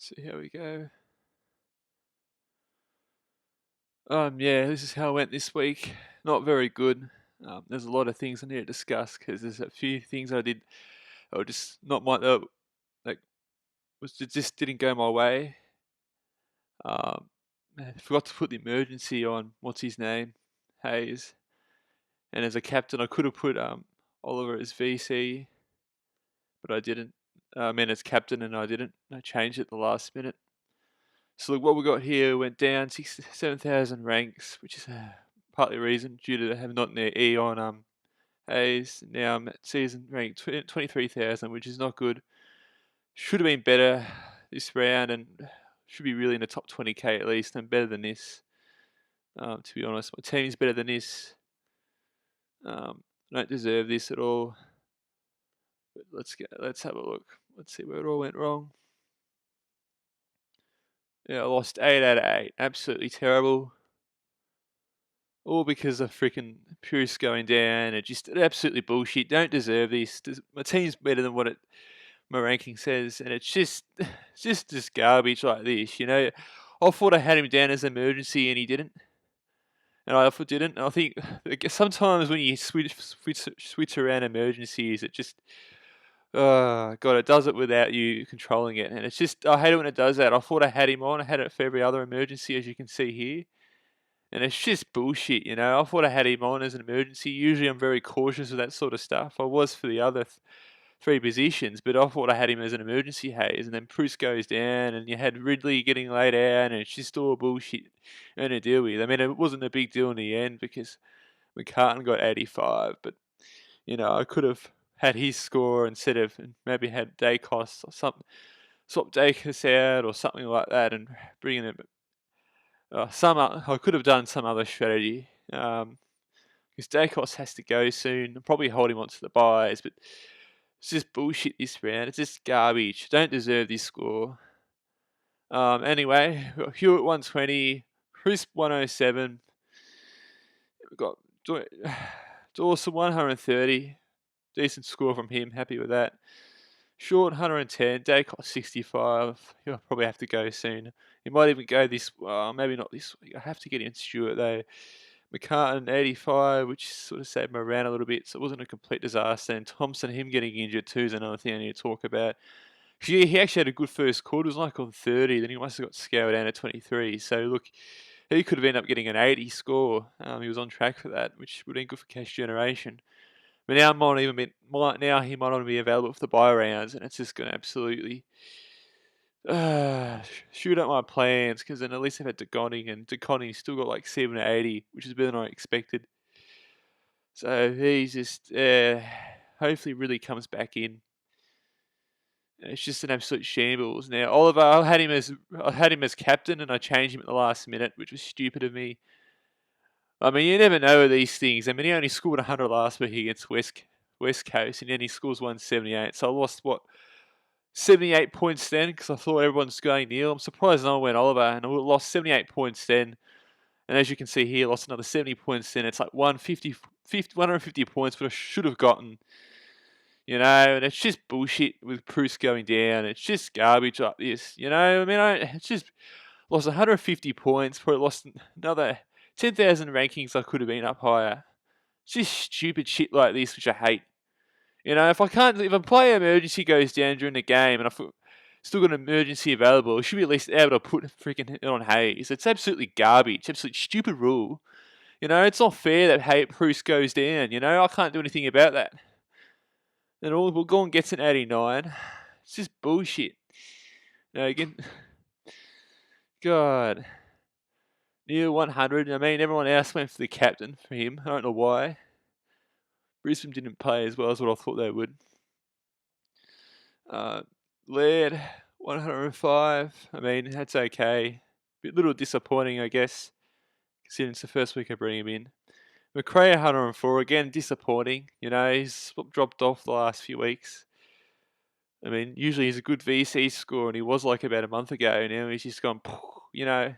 See how we go. Yeah, this is how it went this week. Not very good. There's a lot of things I need to discuss because there's a few things I did that were just not my like just didn't go my way. I forgot to put the emergency on what's his name, Hayes, and as a captain I could have put Oliver as VC, but I didn't. I mean as captain and I didn't. I changed it at the last minute. So look, what we got here went down 7,000 ranks, which is partly a reason due to having not their E on Hayes. Now I'm at season rank 23,000, which is not good. Should have been better this round and should be really in the top 20k at least and better than this. To be honest, my team's better than this. I don't deserve this at all. But let's have a look. Let's see where it all went wrong. Yeah, I lost 8 out of 8. Absolutely terrible. All because of freaking Pierce going down. It just absolutely bullshit. Don't deserve this. My team's better than what my ranking says, and it's just garbage like this. You know, I thought I had him down as an emergency, and he didn't. And I thought didn't. And I think sometimes when you switch around emergencies, it just God, it does it without you controlling it, and it's just I hate it when it does that. I thought I had him on. I had it for every other emergency, as you can see here. And it's just bullshit, you know. I thought I had him on as an emergency. Usually I'm very cautious of that sort of stuff. I was for the other three positions, but I thought I had him as an emergency Hayes. And then Bruce goes down and you had Ridley getting laid out and it's just all bullshit and to deal with. I mean, it wasn't a big deal in the end because McCartan got 85, but, you know, I could have had his score instead of maybe had Dacos or something. Swap Dacos out or something like that and bring in I could have done some other strategy because Dacos has to go soon. I'll probably hold him onto the buys, but it's just bullshit this round. It's just garbage. Don't deserve this score. Anyway, we've got Hewitt 120, Crisp 107. We've got Dawson 130. Decent score from him. Happy with that. Short 110, Dacos 65. He'll probably have to go soon. He might even go this. Maybe not this week. I have to get in Stewart though. McCartan 85, which sort of saved my round a little bit, so it wasn't a complete disaster. And Thompson, him getting injured too, is another thing I need to talk about. He actually had a good first quarter. It was like on 30, then he must have got scaled down to 23. So look, he could have ended up getting an 80 score. He was on track for that, which would have been good for cash generation. But now he might not be available for the buy rounds, and it's just going to absolutely shoot up my plans because then at least I've had DeConning, and DeConning's still got like 7 or 80, which is better than I expected. So he's just hopefully really comes back in. And it's just an absolute shambles. Now Oliver, I had him as captain, and I changed him at the last minute, which was stupid of me. I mean, you never know with these things. I mean, he only scored 100 last week against West Coast, and then he scores 178. So I lost, 78 points then, because I thought everyone's going Neil. I'm surprised no one went Oliver, and I lost 78 points then. And as you can see here, lost another 70 points then. It's like 150 points, but I should have gotten, you know, and it's just bullshit with Bruce going down. It's just garbage like this, you know. I mean, it's just lost 150 points, probably lost another 10,000 rankings. I could have been up higher. It's just stupid shit like this, which I hate. You know, if a player emergency goes down during the game and I've still got an emergency available, I should be at least able to put freaking it on Hayes. It's absolutely garbage, absolute stupid rule. You know, it's not fair that Bruce goes down. You know, I can't do anything about that. And Gorn gets an 89. It's just bullshit. No, again, God. Near 100. I mean, everyone else went for the captain for him. I don't know why. Brisbane didn't play as well as what I thought they would. Laird, 105. I mean, that's okay. A little disappointing, I guess, considering it's the first week I bring him in. McRae, 104. Again, disappointing. You know, he's dropped off the last few weeks. I mean, usually he's a good VC score, and he was like about a month ago. Now he's just gone, you know.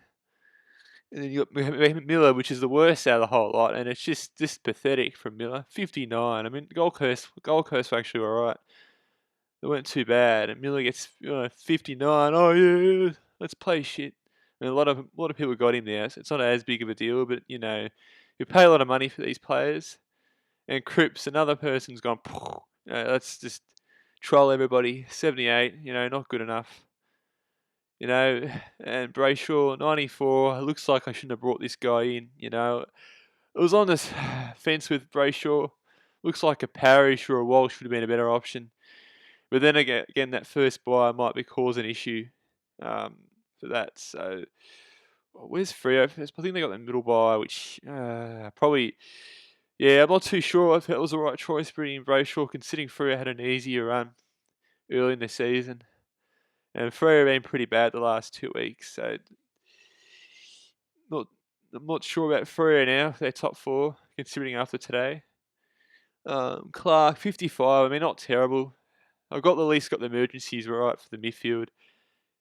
And then you got Miller, which is the worst out of the whole lot, and it's just pathetic from Miller. 59. I mean, Gold Coast were actually all right. They weren't too bad. And Miller gets 59. Oh yeah, let's play shit. And a lot of people got him there, so it's not as big of a deal. But you pay a lot of money for these players. And Cripps, another person's gone. Let's just troll everybody. 78. Not good enough. And Brayshaw 94. Looks like I shouldn't have brought this guy in. It was on this fence with Brayshaw. Looks like a Parrish or a Walsh would have been a better option. But then again, that first buy might be causing an issue for that. So, where's Freo? I think they got the middle buy, which probably, yeah, I'm not too sure if it was the right choice bringing Brayshaw, considering Freo had an easier run early in the season. And Freo have been pretty bad the last 2 weeks. So, I'm not sure about Freo now, if they're top 4, considering after today. Clark, 55. I mean, not terrible. I've got at least got the emergencies right for the midfield.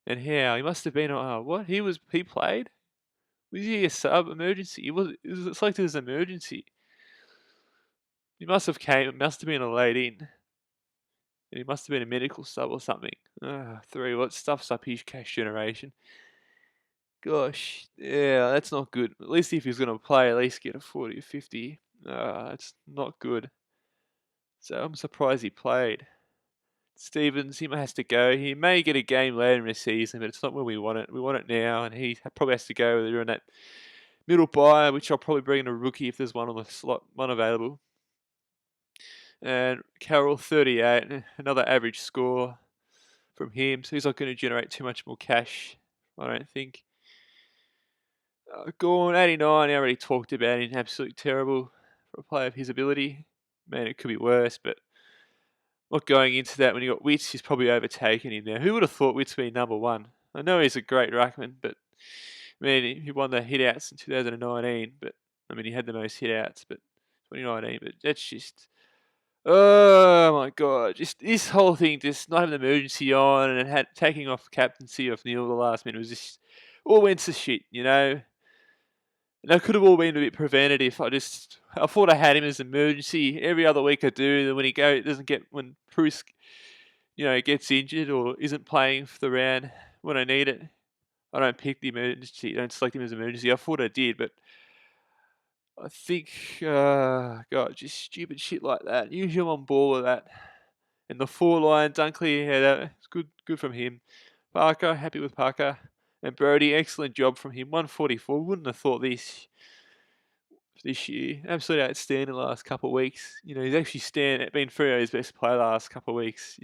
And how he must have been. What he played? Was he a sub emergency? He was selected as emergency. He must have been a late in. And he must have been a medical sub or something. 3. What stuffs up his cash generation? Gosh, yeah, that's not good. At least if he's going to play, at least get a 40 or 50. It's not good. So I'm surprised he played. Stevens, he has to go. He may get a game later in the season, but it's not when we want it. We want it now, and he probably has to go during that middle buy, which I'll probably bring in a rookie if there's one on the slot, one available. And Carroll, 38, another average score from him, so he's not going to generate too much more cash, I don't think. Gorn, 89, I already talked about him, absolutely terrible for a player of his ability. Man, it could be worse, but not going into that when you got Witts, he's probably overtaken him now. Who would have thought Witts would be number 1? I know he's a great ruckman, but he won the hit-outs in 2019, but he had the most hit-outs, but 2019, but that's just, oh my god, just this whole thing, just not having the emergency on and taking off captaincy off Neil the last minute was just all went to shit, And that could have all been a bit preventative. I thought I had him as an emergency. Every other week I do. Then when Bruce, gets injured or isn't playing for the round when I need it, I don't pick the emergency. I don't select him as emergency. I thought I did, but I think, God, just stupid shit like that. Usually I'm on ball with that. And the 4 line, Dunkley, it's good from him. Parker, happy with Parker. And Brody, excellent job from him. 144. Wouldn't have thought this year. Absolutely outstanding the last couple of weeks. He's actually been Freo's best player the last couple of weeks.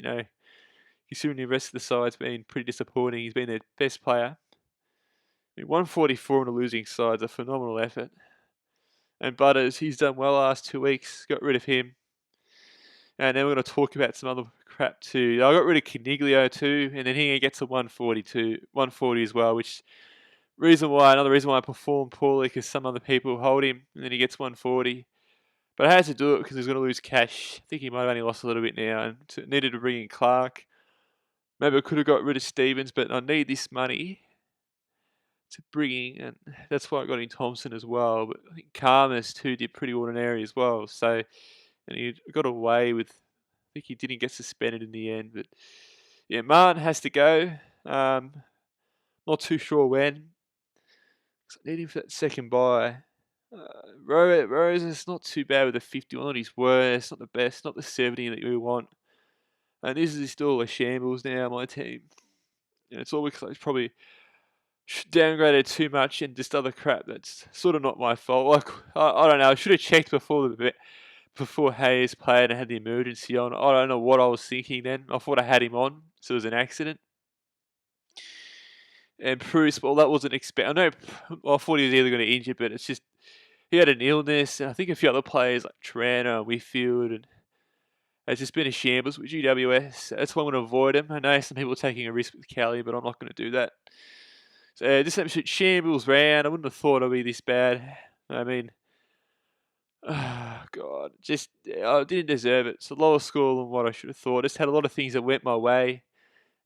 Considering the rest of the side's been pretty disappointing. He's been their best player. 144 on a losing side's a phenomenal effort. And Butters, he's done well the last 2 weeks. Got rid of him. And then we're going to talk about some other crap too. I got rid of Caniglio too, and then he gets a 140 as well, which another reason why I performed poorly, because some other people hold him, and then he gets 140. But I had to do it because he was going to lose cash. I think he might have only lost a little bit now, and needed to bring in Clark. Maybe I could have got rid of Stevens, but I need this money to bring in, and that's why I got in Thompson as well. But I think Karmas too did pretty ordinary as well. So, and he got away with, I think he didn't get suspended in the end. But yeah, Martin has to go. Not too sure when. I need him for that second buy. Rose is not too bad with a 51, not his worst, not the best, not the 70 that you want. And this is still a shambles now, my team. It's all because I probably downgraded too much and just other crap that's sort of not my fault. Like, I don't know, I should have checked before Hayes played and had the emergency on. I don't know what I was thinking then. I thought I had him on, so it was an accident. And Bruce, well, that wasn't expected. I thought he was either going to injure, but it's just, he had an illness, and I think a few other players like Toronto and Whitfield, and it's just been a shambles with GWS. That's why I'm going to avoid him. I know some people are taking a risk with Kelly, but I'm not going to do that. So this absolute shambles round. I wouldn't have thought it'd be this bad. Oh God, I didn't deserve it. It's a lower score than what I should have thought. Just had a lot of things that went my way,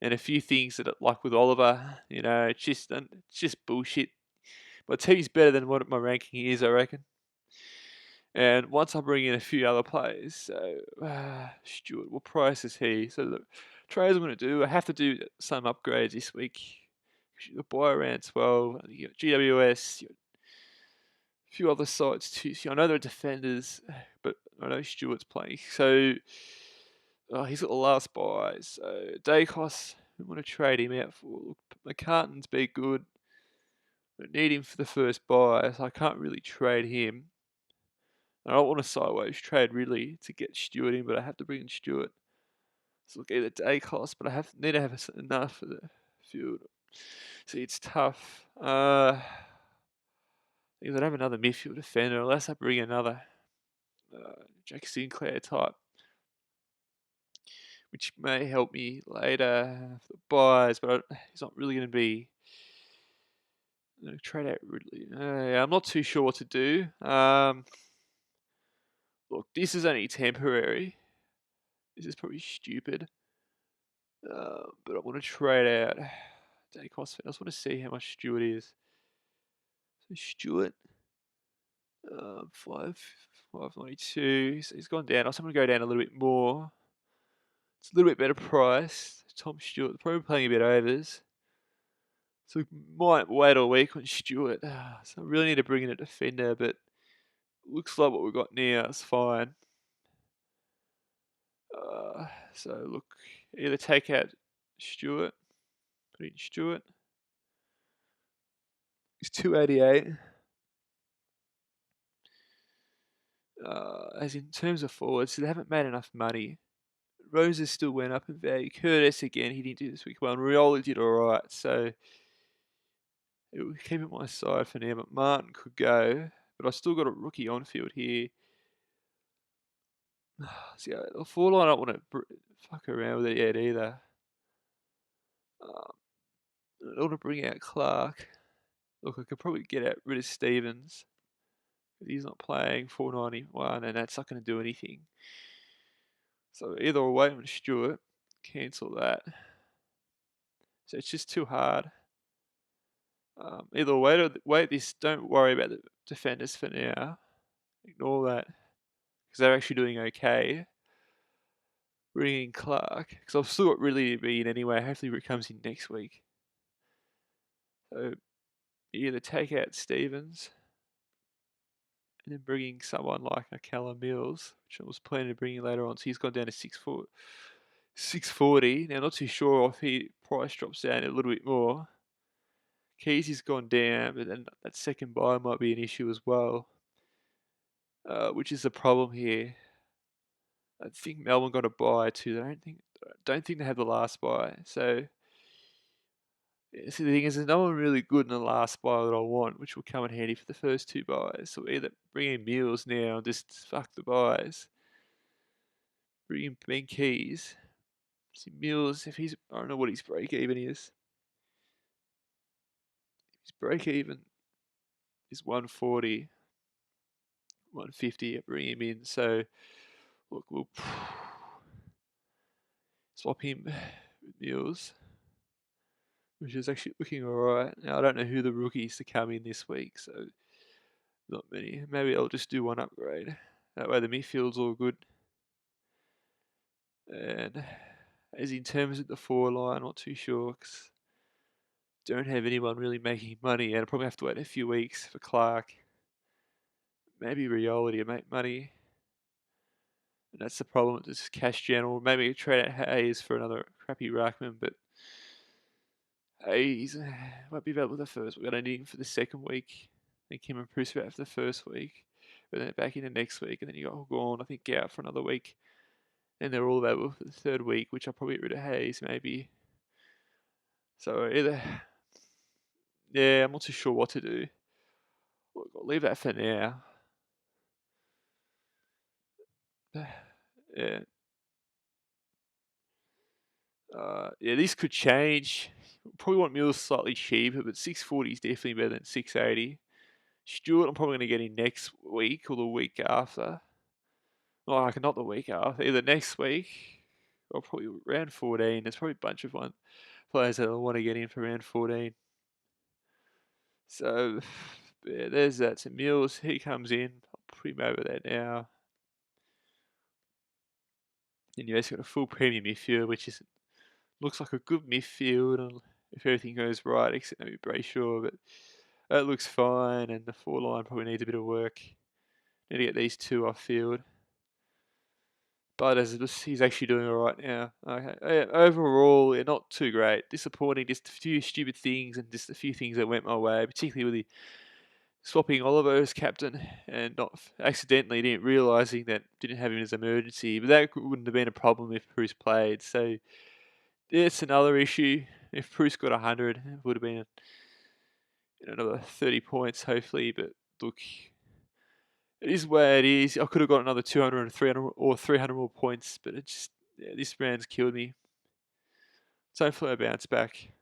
and a few things that, like with Oliver, it's just bullshit. My team's better than what my ranking is, I reckon. And once I bring in a few other players, so Stuart, what price is he? So Trades I'm going to do, I have to do some upgrades this week. The buy around 12. You got GWS, you got a few other sites too. So I know they're defenders, but I know Stewart's playing. So he's got the last buy. So Dacos, we want to trade him out for. Look, McCartan's be good. I need him for the first buy, so I can't really trade him. I don't want a sideways trade really to get Stewart in, but I have to bring in Stewart. So look, either Dacos, but I need to have enough for the field. See, it's tough. Because I don't have another midfield defender unless I bring another Jack Sinclair type, which may help me later for the buys, but he's not really going to be. I'm going to trade out Ridley. Yeah, I'm not too sure what to do. Look, this is only temporary. This is probably stupid. But I want to trade out Dacos. I just want to see how much Stewart is. So Stewart, 592. So he's gone down. I'm going to go down a little bit more. It's a little bit better price. Tom Stewart, probably playing a bit overs. So we might wait a week on Stewart. So I really need to bring in a defender, but looks like what we've got now is fine. So look, either take out Stewart, put in Stewart. He's 288. As in terms of forwards, so they haven't made enough money. Roses still went up in value. Curtis again, he didn't do this week well. And Rioli did alright, so it will keep it my side for now. But Martin could go, but I still got a rookie on field here. See, the forward line I don't want to fuck around with it yet either. I don't want to bring out Clark. Look, I could probably get rid of Stevens. He's not playing 491, and that's not going to do anything. So either wait on Stewart, cancel that. So it's just too hard. Either wait this. Don't worry about the defenders for now. Ignore that because they're actually doing okay. Bring in Clark because I've still got Ridley to be in anyway. Hopefully, it comes in next week. So you either take out Stevens and then bring in someone like a Callum Mills, which I was planning to bring in later on. So he's gone down to 640. Now, not too sure if he price drops down a little bit more. Keys gone down, but then that second buy might be an issue as well, which is the problem here. I think Melbourne got a buy too. I don't think they had the last buy. So, yeah, see, the thing is, there's no one really good in the last buy that I want, which will come in handy for the first two buys. So either bring in Meals now and just fuck the buys. Bring in Ben Keys. See, Mills, I don't know what his break even is. His break even is 140, 150. Bring him in. So, look, we'll swap him with Mills, which is actually looking alright. Now, I don't know who the rookies to come in this week, so not many. Maybe I'll just do one upgrade. That way the midfield's all good. And as in terms of the forward line, not too sure because don't have anyone really making money, and I'll probably have to wait a few weeks for Clark. Maybe Rioli to make money. And that's the problem with this cash general. Maybe trade out Hayes for another crappy ruckman, but Hayes won't be available the first week. I don't need him for the second week. I think him and Bruce out for the first week, but then back in the next week, and then you got Gorn, I think, out for another week. And they're all available for the third week, which I'll probably get rid of Hayes, maybe. So either, yeah, I'm not too sure what to do. Look, I'll leave that for now. Yeah. Yeah, this could change. Probably want Mills slightly cheaper, but 640 is definitely better than 680. Stewart, I'm probably going to get in next week or the week after. Oh, not the week after, either next week or probably round 14. There's probably a bunch of players that I want to get in for round 14. So, yeah, there's that. So Mills, he comes in. I'll put him over there now. And you guys got a full premium midfield, which is looks like a good midfield, and if everything goes right, except maybe Brayshaw, but that looks fine, and the forward line probably needs a bit of work. Need to get these two off field. But he's actually doing all right now. Okay. Overall, not too great. Disappointing, just a few stupid things and just a few things that went my way, particularly with the swapping Oliver as captain and not accidentally didn't realising that didn't have him as emergency. But that wouldn't have been a problem if Bruce played. So it's another issue. If Bruce got 100, it would have been another 30 points, hopefully. But look, it is where it is. I could have got another 200 and 300 or 300 more points, but this round's killed me. So hopefully I bounce back.